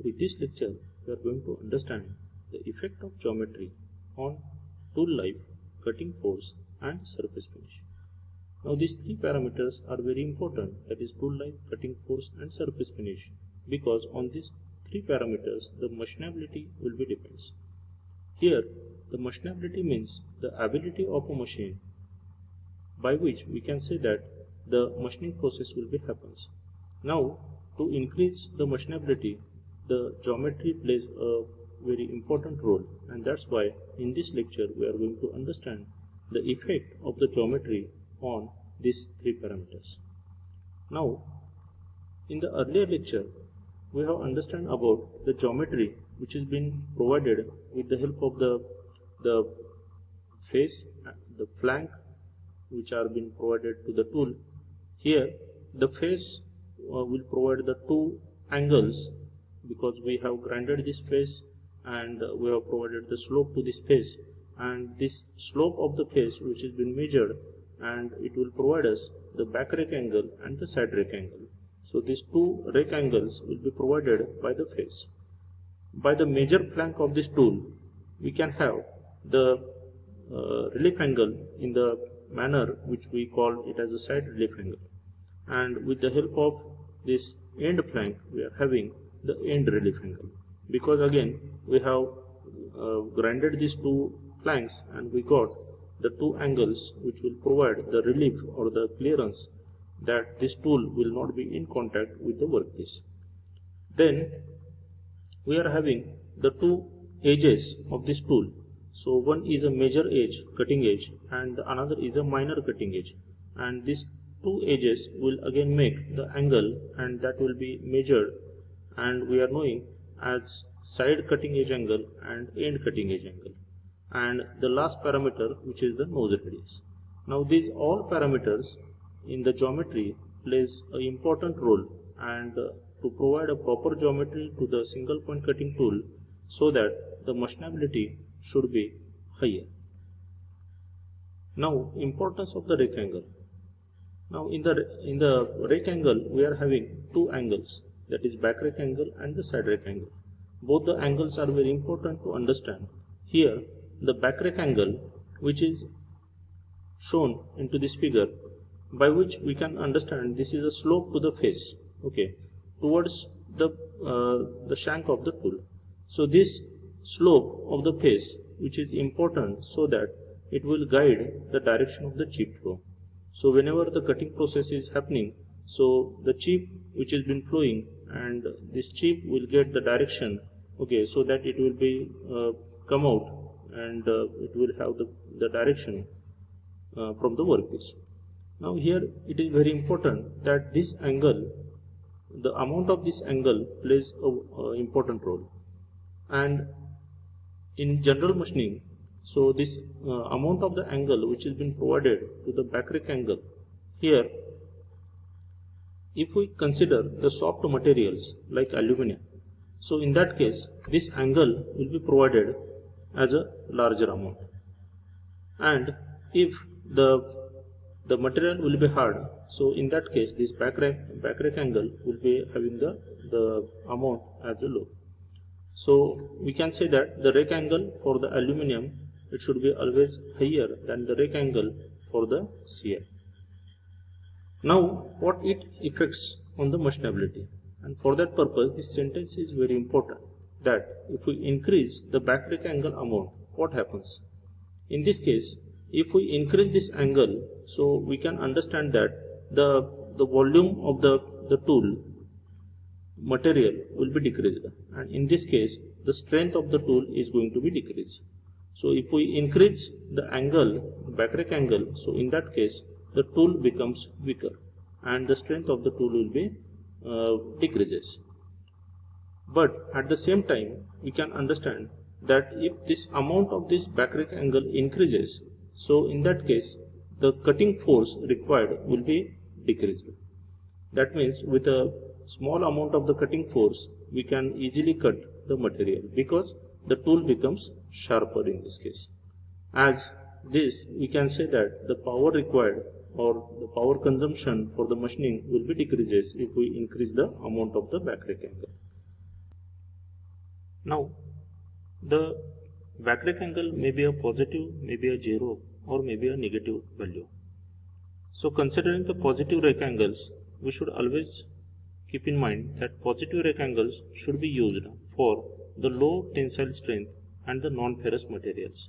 With this lecture, we are going to understand the effect of geometry on tool life, cutting force and surface finish. Now these three parameters are very important, that is tool life, cutting force and surface finish, because on these three parameters the machinability will be depends. Here the machinability means the ability of a machine by which we can say that the machining process will be happens. Now to increase the machinability, the geometry plays a very important role, and that's why in this lecture we are going to understand the effect of the geometry on these three parameters. Now in the earlier lecture we have understand about the geometry which has been provided with the help of the face, the flank which are being provided to the tool. Here the face will provide the two angles, because we have grinded this face and we have provided the slope to this face, and this slope of the face which has been measured, and it will provide us the back rake angle and the side rake angle. So these two rake angles will be provided by the face. By the major flank of this tool we can have the relief angle in the manner which we call it as a side relief angle, and with the help of this end flank we are having the end relief angle, because again we have grinded these two flanks and we got the two angles which will provide the relief or the clearance that this tool will not be in contact with the workpiece. Then we are having the two edges of this tool. So one is a major edge, cutting edge, and another is a minor cutting edge, and these two edges will again make the angle, and that will be measured, and we are knowing as side cutting edge angle and end cutting edge angle, and the last parameter which is the nose radius. Now these all parameters in the geometry plays an important role, and to provide a proper geometry to the single point cutting tool so that the machinability should be higher. Now importance of the rake angle. Now in the rake angle we are having two angles, that is back rake angle and the side rake angle. Both the angles are very important to understand. Here the back rake angle, which is shown into this figure, by which we can understand this is a slope to the face, okay, towards the shank of the tool. So this slope of the face which is important, so that it will guide the direction of the chip flow. So whenever the cutting process is happening, so the chip which has been flowing, and this chip will get the direction, okay, so that it will be come out, and it will have the direction from the workpiece. Now here it is very important that this angle, the amount of this angle plays a important role, and in general machining, so this amount of the angle which has been provided to the back rake angle, here if we consider the soft materials like aluminum, so in that case this angle will be provided as a larger amount, and if the material will be hard, so in that case this back rake angle will be having the amount as a low. So we can say that the rake angle for the aluminum, it should be always higher than the rake angle for the CL. Now what it affects on the machinability, and for that purpose this sentence is very important, that if we increase the back rake angle amount, what happens? In this case, if we increase this angle, so we can understand that the volume of the tool material will be decreased, and in this case the strength of the tool is going to be decreased. So if we increase the angle, back rake angle, so in that case the tool becomes weaker and the strength of the tool will be decreases. But at the same time we can understand that if this amount of this back rake angle increases, so in that case the cutting force required will be decreased. That means with a small amount of the cutting force we can easily cut the material, because the tool becomes sharper in this case. As this we can say that the power required or the power consumption for the machining will be decreases if we increase the amount of the back rake angle. Now, the backrake angle may be a positive, maybe a 0, or maybe a negative value. So considering the positive rake angles, we should always keep in mind that positive rake angles should be used for the low tensile strength and the non-ferrous materials.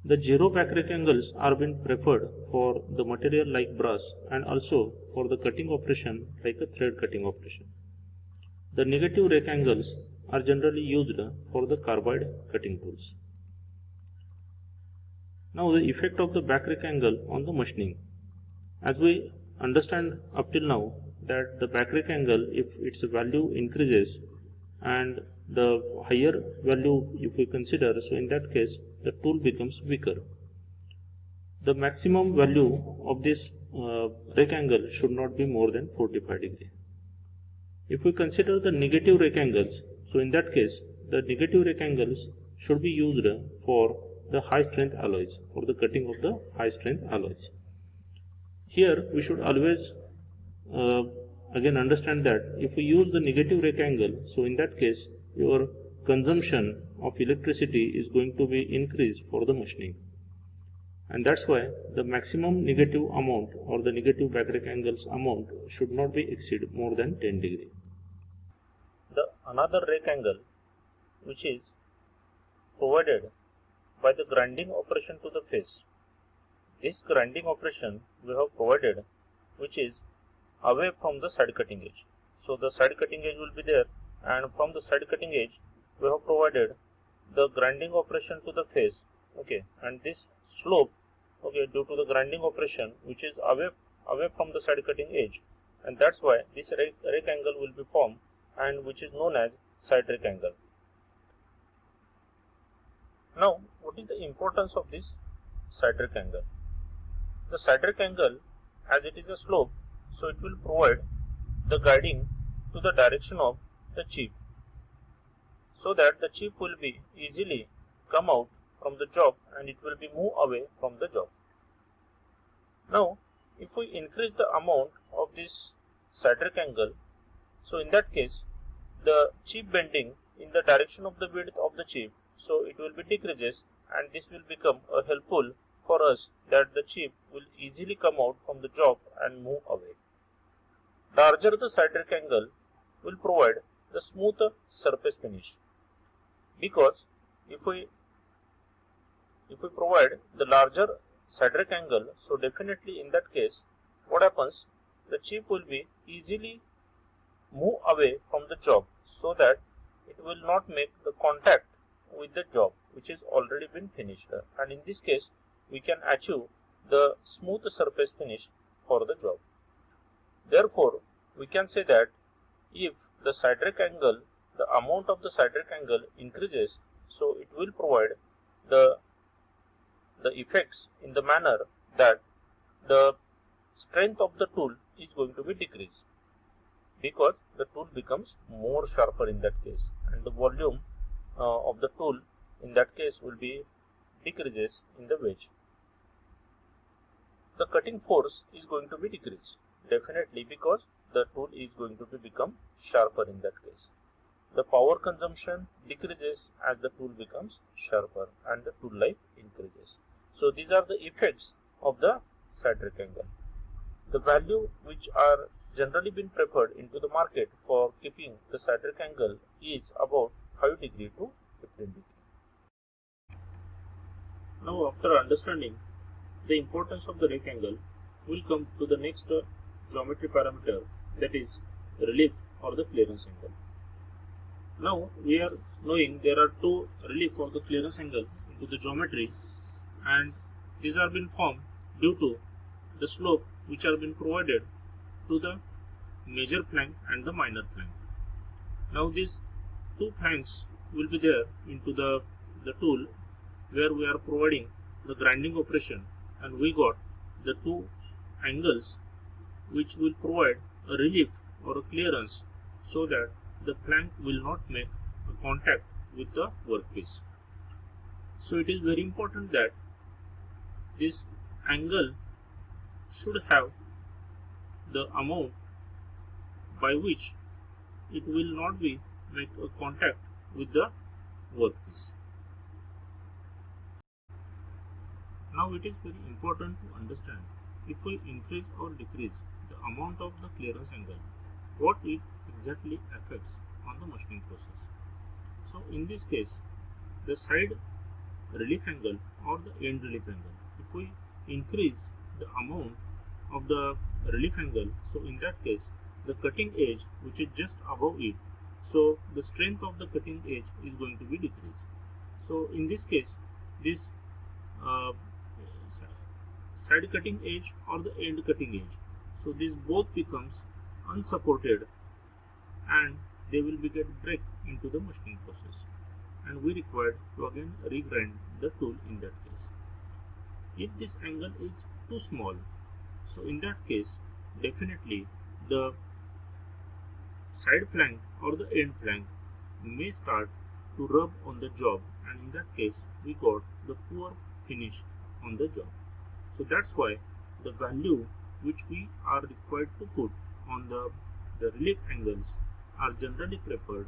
The 0 backrake angles are being preferred for the material like brass and also for the cutting operation like a thread cutting operation. The negative rake angles are generally used for the carbide cutting tools. Now the effect of the backrake angle on the machining. As we understand up till now that the backrake angle, if its value increases and the higher value if we consider, so in that case the tool becomes weaker. The maximum value of this rake angle should not be more than 45 degree. If we consider the negative rake angles, so in that case the negative rake angles should be used for the high strength alloys, for the cutting of the high strength alloys. Here we should always again understand that if we use the negative rake angle, so in that case your consumption of electricity is going to be increased for the machining, and that's why the maximum negative amount or the negative backrake angles amount should not be exceed more than 10 degree. The another rake angle which is provided by the grinding operation to the face. This grinding operation we have provided which is away from the side cutting edge. So the side cutting edge will be there, and from the side cutting edge we have provided the grinding operation to the face, okay, and this slope, okay, due to the grinding operation which is away from the side cutting edge, and that's why this rake angle will be formed, and which is known as side rake angle. Now what is the importance of this side rake angle? The side rake angle, as it is a slope, so it will provide the guiding to the direction of the chip, so that the chip will be easily come out from the job and it will be move away from the job. Now if we increase the amount of this side rake angle, so in that case the chip bending in the direction of the width of the chip, so it will be decreases, and this will become helpful for us that the chip will easily come out from the job and move away. Larger the side rake angle will provide the smoother surface finish, because if we provide the larger side rake angle, so definitely in that case what happens, the chip will be easily move away from the job, so that it will not make the contact with the job which is already been finished, and in this case we can achieve the smooth surface finish for the job. Therefore we can say that if the side rake angle, the amount of the side rake angle increases, so it will provide the effects in the manner that the strength of the tool is going to be decreased, because the tool becomes more sharper in that case, and the volume of the tool in that case will be decreases in the wedge. The cutting force is going to be decreased, definitely, because the tool is going to be become sharper in that case. The power consumption decreases as the tool becomes sharper, and the tool life increases. So these are the effects of the side rake angle. The value which are generally been preferred into the market for keeping the side rake angle is about 5 degree to 15 degree. Now after understanding the importance of the rake angle, we will come to the next geometry parameter, that is relief or the clearance angle. Now we are knowing there are two relief or the clearance angle into the geometry, and these are been formed due to the slope which are been provided to the major flank and the minor flank. Now these two flanks will be there into the tool where we are providing the grinding operation, and we got the two angles which will provide a relief or a clearance, so that the flank will not make a contact with the workpiece. So it is very important that this angle should have the amount by which it will not be make a contact with the workpiece. Now it is very important to understand if we increase or decrease the amount of the clearance angle, what it exactly affects on the machining process. So in this case, the side relief angle or the end relief angle, if we increase the amount of the relief angle, so in that case the cutting edge which is just above it, so the strength of the cutting edge is going to be decreased. So in this case, this uh, side cutting edge or the end cutting edge, so this both becomes unsupported and they will be get break into the machining process, and we required to again regrind the tool in that case. If this angle is too small, so in that case definitely the side flank or the end flank may start to rub on the job, and in that case we got the poor finish on the job. So that's why the value which we are required to put on the relief angles are generally preferred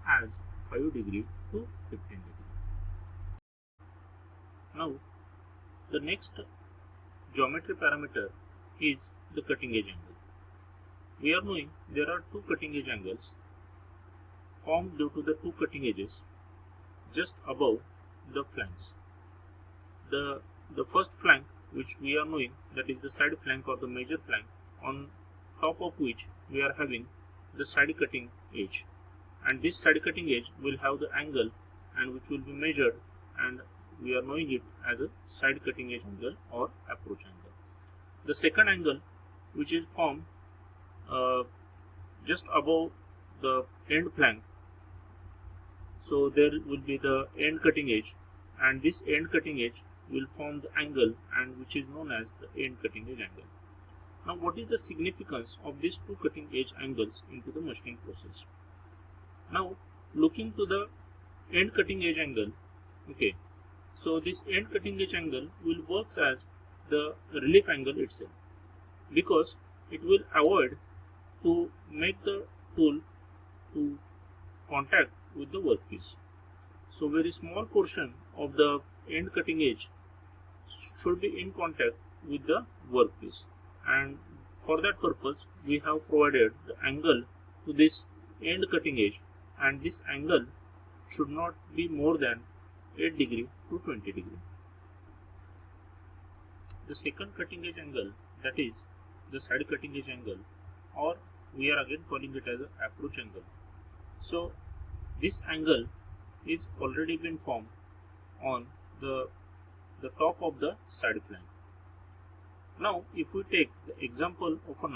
as 5 degree to 15 degree. Now the next geometry parameter is the cutting edge angle. We are knowing there are two cutting edge angles formed due to the two cutting edges just above the flanks. The first flank which we are knowing, that is the side flank or the major flank, on top of which we are having the side cutting edge, and this side cutting edge will have the angle and which will be measured, and we are knowing it as a side cutting edge angle or approach angle. The second angle which is formed just above the end flank, so there will be the end cutting edge, and this end cutting edge will form the angle and which is known as the end cutting edge angle. Now what is the significance of these two cutting edge angles into the machining process? Now looking to the end cutting edge angle, okay, so this end cutting edge angle will work as the relief angle itself, because it will avoid to make the tool to contact with the workpiece. So very small portion of the end cutting edge should be in contact with the workpiece, and for that purpose we have provided the angle to this end cutting edge, and this angle should not be more than 8 degree to 20 degree. The second cutting edge angle, that is the side cutting edge angle, or we are again calling it as an approach angle. So this angle is already been formed on the top of the side flank. Now if we take the example of a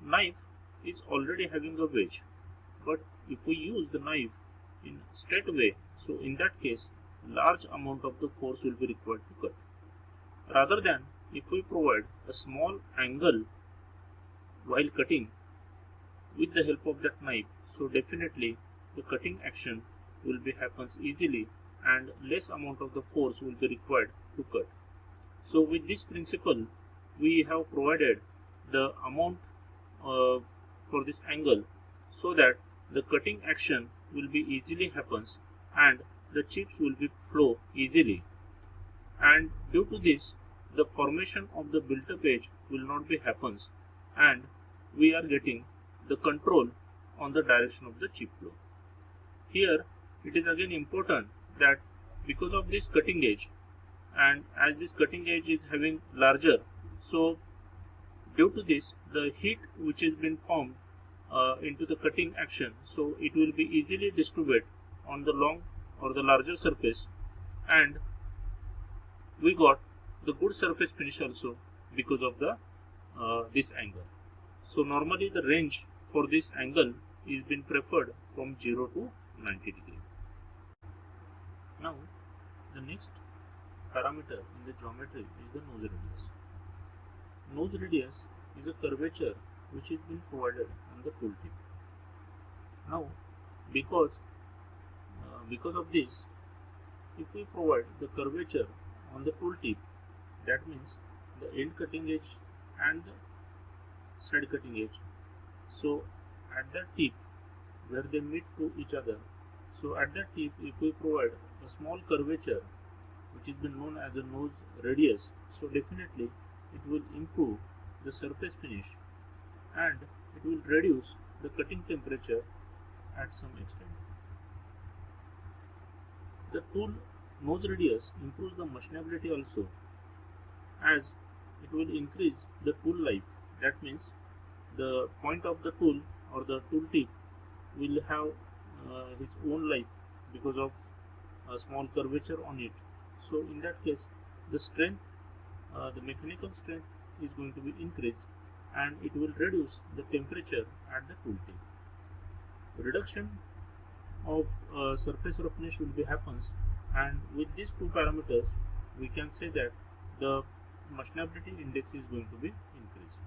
knife is already having a wedge, but if we use the knife in straight way, so in that case large amount of the force will be required to cut, rather than if we provide a small angle while cutting with the help of that knife, so definitely the cutting action will be happens easily and less amount of the force will be required to cut. So with this principle we have provided the amount for this angle, so that the cutting action will be easily happens and the chips will be flow easily, and due to this the formation of the built-up edge will not be happens, and we are getting the control on the direction of the chip flow. Here it is again important that because of this cutting edge, and as this cutting edge is having larger, so due to this the heat which has been formed into the cutting action, so it will be easily distributed on the long or the larger surface, and we got the good surface finish also because of the this angle. So normally the range for this angle is been preferred from 0 to 90 degree. Now the next parameter in the geometry is the nose radius. Nose radius is a curvature which is been provided on the tool tip. Now because of this, if we provide the curvature on the tool tip, that means the end cutting edge and the side cutting edge, so at that tip where they meet to each other, So at that tip, if we provide a small curvature which has been known as a nose radius, so definitely it will improve the surface finish and it will reduce the cutting temperature at some extent. The tool nose radius improves the machinability also, as it will increase the tool life. That means the point of the tool or the tool tip will have its own life because of a small curvature on it. So in that case, the strength, the mechanical strength is going to be increased and it will reduce the temperature at the tool tip. Reduction of surface roughness will be happens, and with these two parameters we can say that the machinability index is going to be increased.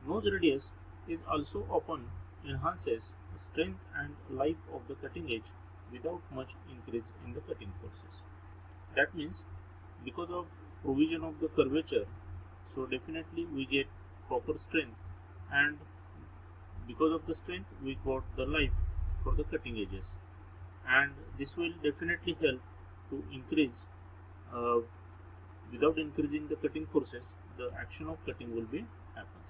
Nose radius is also often enhances strength and life of the cutting edge without much increase in the cutting forces. That means because of provision of the curvature, so definitely we get proper strength, and because of the strength we got the life for the cutting edges, and this will definitely help to increase without increasing the cutting forces, the action of cutting will be happen.